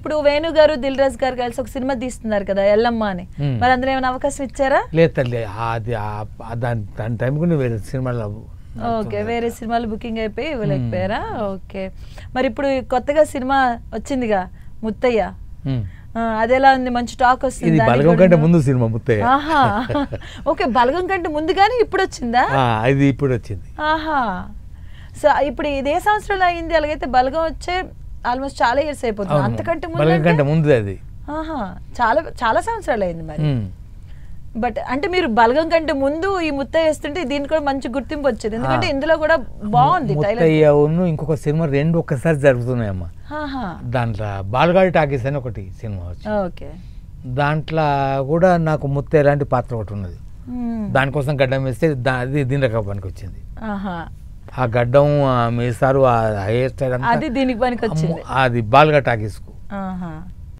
ఇప్పుడు వేణు గారు దిల్ రాజు గారు కలిసి ఒక సినిమా తీస్తున్నారు కదా ఎల్లమ్మ అని, మరి అందులో ఏమైనా అవకాశం ఇచ్చారా? లేదు తల్లి, అది దాని టైం కూడా వేరే సినిమాలో. ఓకే, వేరే సినిమాలు బుకింగ్ అయిపోయి ఇవ్వలేకపోయారా? ఓకే, మరి ఇప్పుడు కొత్తగా సినిమా వచ్చిందిగా ముత్తయ్య, అదెలా ఉంది? మంచి టాక్ వస్తుంది. బలగం కంటే ముందు సినిమా ముత్తయ్య. ఆహా, ఓకే, బలగం కంటే ముందుగానే ఇప్పుడు వచ్చిందా? ఇది ఇప్పుడు వచ్చింది. ఆహా, సో ఇప్పుడు ఇదే సంవత్సరాలు అయింది. అలాగైతే బలగం వచ్చే ఆల్మోస్ట్ చాలా ఇయర్స్ అయిపోతుంది. అంతకంటే ముందు అది. ఆహా, చాలా చాలా సంవత్సరాలు అయింది మరి. బట్ అంటే మీరు బలగం కంటే ముందు ఈ ముత్తయ్య వేస్తుంటే దీనికి కూడా మంచి గుర్తింపు వచ్చేది, ఎందుకంటే ఇందులో కూడా బాగుంది. ఇంకొక సినిమా రెండు ఒక్కసారి జరుగుతున్నాయమ్మా. దాంట్లో బాలగాడి టాకీస్ అని ఒకటి సినిమా వచ్చింది. దాంట్లో కూడా నాకు ముత్తయ్య లాంటి పాత్ర ఒకటి ఉన్నది. దానికోసం గడ్డం వేస్తే అది దీని రకం పనికి వచ్చింది. ఆ గడ్డం మీసారు, ఆ హెయిర్ స్టైల్ అది దీనికి పనికి వచ్చింది. అది బాలగా టాకీస్కు.